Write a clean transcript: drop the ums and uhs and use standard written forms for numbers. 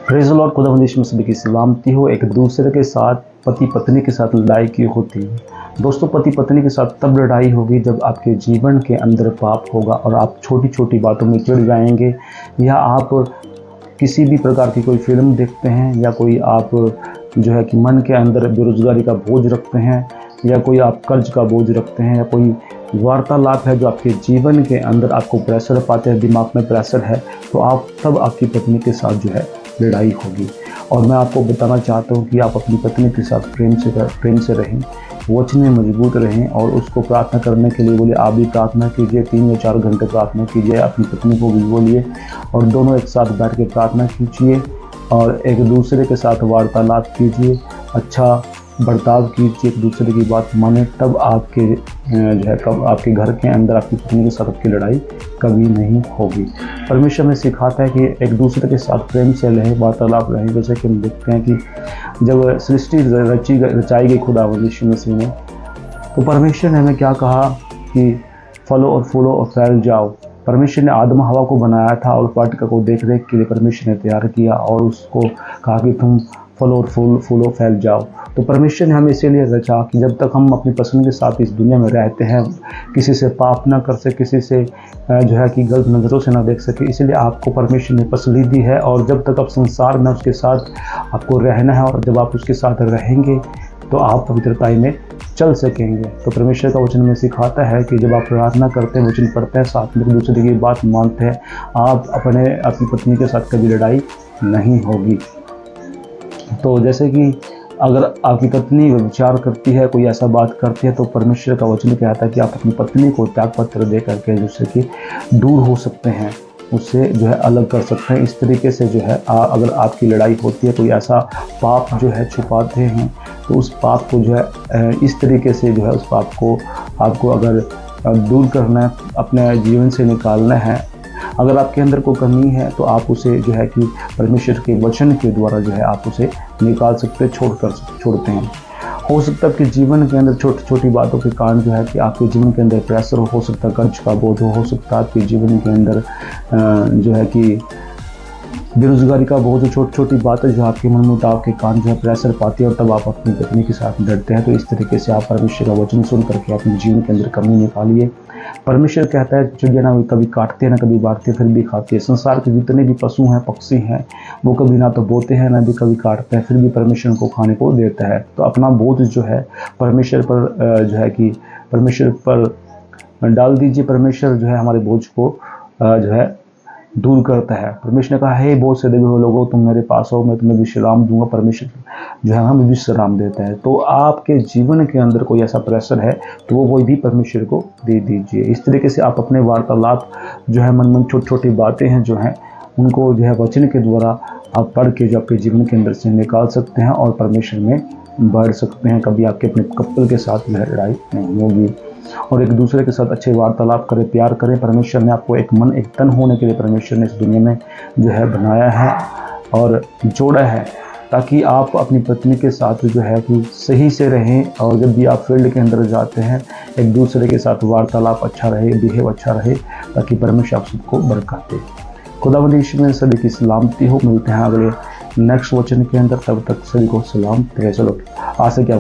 Praise the Lord. खुदावंद यीशु मसीह की सलामती हो। एक दूसरे के साथ पति पत्नी के साथ लड़ाई की होती है। दोस्तों, पति पत्नी के साथ तब लड़ाई होगी जब आपके जीवन के अंदर पाप होगा और आप छोटी छोटी बातों में चिढ़ जाएंगे, या आप किसी भी प्रकार की कोई फिल्म देखते हैं, या कोई आप जो है कि मन के अंदर बेरोजगारी का बोझ रखते हैं, या कोई आप कर्ज का बोझ रखते हैं, या कोई वार्तालाप है जो आपके जीवन के अंदर आपको प्रेशर पाते हैं, दिमाग में प्रेशर है, तो आप तब आपकी पत्नी के साथ जो है लड़ाई होगी। और मैं आपको बताना चाहता हूँ कि आप अपनी पत्नी के साथ प्रेम से रहें, वचन में मजबूत रहें और उसको प्रार्थना करने के लिए बोलिए। आप भी प्रार्थना कीजिए, 3 या 4 घंटे प्रार्थना कीजिए, अपनी पत्नी को भी बोलिए और दोनों एक साथ बैठ के प्रार्थना कीजिए और एक दूसरे के साथ वार्तालाप कीजिए, अच्छा बर्ताव कीजिए, एक दूसरे की बात माने। तब आपके जो है कब आपके घर के अंदर आपकी पत्नी के साथ आपकी लड़ाई कभी नहीं होगी। परमेश्वर में सिखाता है कि एक दूसरे के साथ प्रेम से रहे, वार्तालाप रहे। जैसे कि हम देखते हैं कि जब सृष्टि रचाई गई खुदावंद यीशु मसीह ने, तो परमेश्वर ने हमें क्या कहा कि फलो और फूलो और फैल जाओ। परमेश्वर ने आदम हवा को बनाया था और वाटिका को देख रेख के लिए परमेश्वर ने तैयार किया और उसको कहा कि तुम फलो और फूलो फैल जाओ। तो परमेश्वर ने हमें इसीलिए रचा कि जब तक हम अपनी पसंद के साथ इस दुनिया में रहते हैं, किसी से पाप ना कर सके, किसी से जो है कि गलत नज़रों से ना देख सके। इसीलिए आपको परमेश्वर ने पसंद दी है और जब तक आप संसार में उसके साथ आपको रहना है और जब आप उसके साथ रहेंगे तो आप पवित्रताई में चल सकेंगे। तो परमेश्वर का वचन में सिखाता है कि जब आप प्रार्थना करते हैं, वचन पढ़ते हैं, साथ में एक दूसरे की बात मानते हैं, आप अपनी पत्नी के साथ कभी लड़ाई नहीं होगी। तो जैसे कि अगर आपकी पत्नी विचार करती है, कोई ऐसा बात करती है, तो परमेश्वर का वचन कहता है कि आप अपनी पत्नी को त्यागपत्र दे करके दूसरे की दूर हो सकते हैं, उससे जो है अलग कर सकते हैं। इस तरीके से जो है अगर आपकी लड़ाई होती है, कोई ऐसा पाप जो है छुपाते हैं, तो उस पाप को जो है इस तरीके से जो है उस पाप को आपको अगर दूर करना है, अपने जीवन से निकालना है। अगर आपके अंदर कोई कमी है तो आप उसे जो है कि परमेश्वर के वचन के द्वारा जो है आप उसे निकाल सकते, छोड़ते हैं। हो सकता है कि जीवन के अंदर छोटी छोटी बातों के कारण जो है कि आपके जीवन के अंदर प्रेशर हो सकता है कर्ज का बोझ हो सकता है आपके जीवन के अंदर जो है कि बेरोजगारी का बोझ, छोटी छोटी बातें जो आपके मन मुताव के कारण जो है प्रेशर पाती है और तब आप अपनी पत्नी के साथ लड़ते हैं। तो इस तरीके से आप परमेश्वर का वचन सुन करके अपने जीवन के अंदर कमी निकालिए। परमेश्वर कहता है चिड़िया ना कभी काटते हैं ना कभी बांटते फिर भी खाते हैं। संसार के जितने भी पशु हैं, पक्षी हैं, वो कभी ना तो बोते हैं ना भी कभी काटते हैं, फिर भी परमेश्वर को खाने को देता है। तो अपना बोझ जो है परमेश्वर पर जो है कि परमेश्वर पर डाल दीजिए। परमेश्वर जो है हमारे बोझ को जो है दूर करता है। परमेश्वर ने कहा, हे बोझ से दबे हुए लोगों, तुम मेरे पास हो, मैं तुम्हें विश्राम दूंगा। परमेश्वर जो है हमें विश्राम देता है। तो आपके जीवन के अंदर कोई ऐसा प्रेशर है तो वो भी परमेश्वर को दे दीजिए। इस तरीके से आप अपने वार्तालाप जो है मन छोटी छोटी बातें हैं जो हैं उनको जो है वचन के द्वारा आप पढ़ के जो आपके जीवन के अंदर से निकाल सकते हैं और परमेश्वर में बढ़ सकते हैं। कभी आपके अपने कपल के साथ लड़ाई नहीं होगी और एक दूसरे के साथ अच्छे वार्तालाप करें, प्यार करें। परमेश्वर ने आपको एक मन एक तन होने के लिए परमेश्वर ने इस दुनिया में जो है बनाया है और जोड़ा है, ताकि आप अपनी पत्नी के साथ जो है कि सही से रहें और जब भी आप फील्ड के अंदर जाते हैं एक दूसरे के साथ वार्तालाप अच्छा रहे, बिहेव अच्छा रहे, ताकि परमेश्वर आप सबको बरकत दे। खुदावंद यीशु में सभी की सलामती हो। मिलते हैं अगले नेक्स्ट वचन के अंदर, तब तक सभी को सलाम। Praise the Lord. आशा क्या